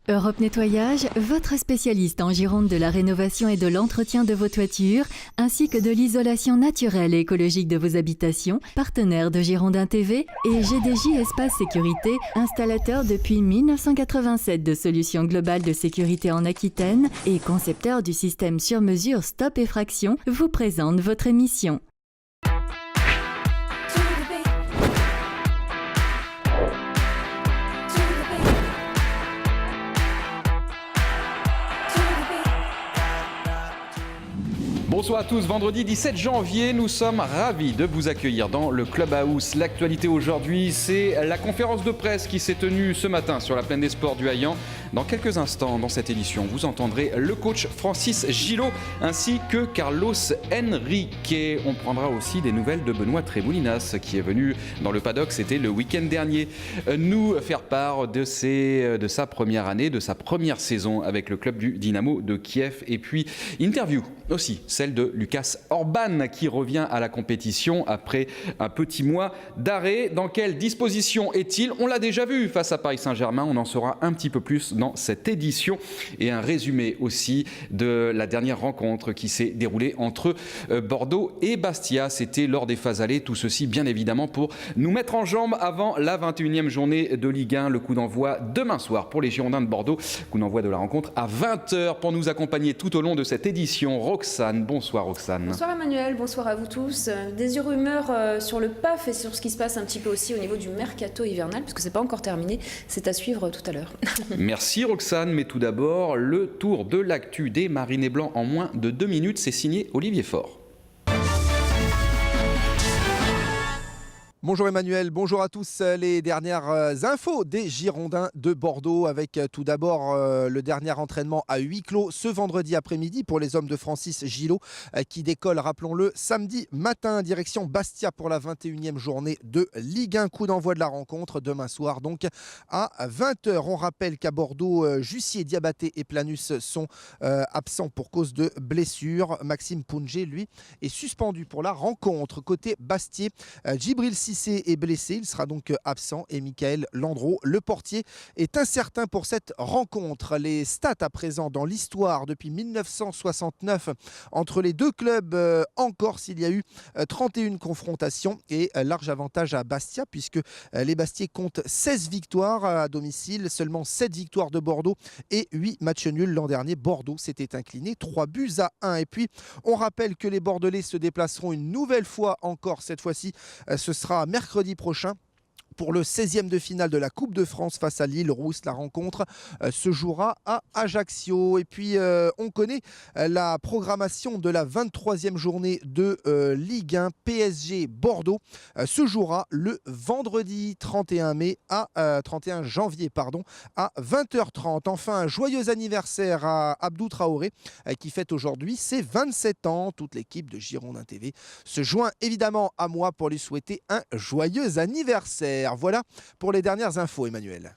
Europe Nettoyage, votre spécialiste en Gironde de la rénovation et de l'entretien de vos toitures, ainsi que de l'isolation naturelle et écologique de vos habitations, partenaire de Girondin TV et GDJ Espace Sécurité, installateur depuis 1987 de solutions globales de sécurité en Aquitaine et concepteur du système sur mesure Stop Effraction, vous présente votre émission. Bonsoir à tous, vendredi 17 janvier, nous sommes ravis de vous accueillir dans le Clubhouse. L'actualité aujourd'hui, c'est la conférence de presse qui s'est tenue ce matin sur la plaine des sports du Haillan. Dans quelques instants, dans cette édition, vous entendrez le coach Francis Gillot ainsi que Carlos Henrique. On prendra aussi des nouvelles de Benoît Tremoulinas qui est venu dans le paddock, c'était le week-end dernier, nous faire part de sa première année, de sa première saison avec le club du Dynamo de Kiev. Et puis, interview aussi, celle de Lucas Orban qui revient à la compétition après un petit mois d'arrêt. Dans quelle disposition est-il? On l'a déjà vu face à Paris Saint-Germain, on en saura un petit peu plus dans cette édition. Et un résumé aussi de la dernière rencontre qui s'est déroulée entre Bordeaux et Bastia. C'était lors des phases allées, tout ceci bien évidemment pour nous mettre en jambes avant la 21e journée de Ligue 1. Le coup d'envoi demain soir pour les Girondins de Bordeaux. Coup d'envoi de la rencontre à 20h pour nous accompagner tout au long de cette édition. Roxane, bonsoir Roxane. Bonsoir Emmanuel, bonsoir à vous tous. Des rumeurs sur le PAF et sur ce qui se passe un petit peu aussi au niveau du mercato hivernal, puisque c'est pas encore terminé, c'est à suivre tout à l'heure. Merci Roxane, mais tout d'abord, le tour de l'actu des Marinés Blancs en moins de 2 minutes, c'est signé Olivier Faure. Bonjour Emmanuel, bonjour à tous. Les dernières infos des Girondins de Bordeaux avec tout d'abord le dernier entraînement à huis clos ce vendredi après-midi pour les hommes de Francis Gillot qui décolle, rappelons-le, samedi matin direction Bastia pour la 21e journée de Ligue 1. Coup d'envoi de la rencontre demain soir donc à 20h. On rappelle qu'à Bordeaux, Jussier, Diabaté et Planus sont absents pour cause de blessures. Maxime Poungé, lui, est suspendu pour la rencontre. Côté Bastier, Djibril Cissé est blessé, il sera donc absent et Michael Landreau, le portier, est incertain pour cette rencontre. Les stats à présent dans l'histoire depuis 1969 entre les deux clubs en Corse, il y a eu 31 confrontations et large avantage à Bastia puisque les Bastiais comptent 16 victoires à domicile, seulement 7 victoires de Bordeaux et 8 matchs nuls. L'an dernier, Bordeaux s'était incliné 3-1. Et puis, on rappelle que les Bordelais se déplaceront une nouvelle fois en Corse. Cette fois-ci, ce sera mercredi prochain pour le 16e de finale de la Coupe de France face à Lille Rousse. La rencontre se jouera à Ajaccio. Et puis, on connaît la programmation de la 23e journée de Ligue 1. PSG Bordeaux se jouera le vendredi 31 janvier à 20h30. Enfin, un joyeux anniversaire à Abdou Traoré qui fête aujourd'hui ses 27 ans. Toute l'équipe de Girondin TV se joint évidemment à moi pour lui souhaiter un joyeux anniversaire. Voilà pour les dernières infos, Emmanuel.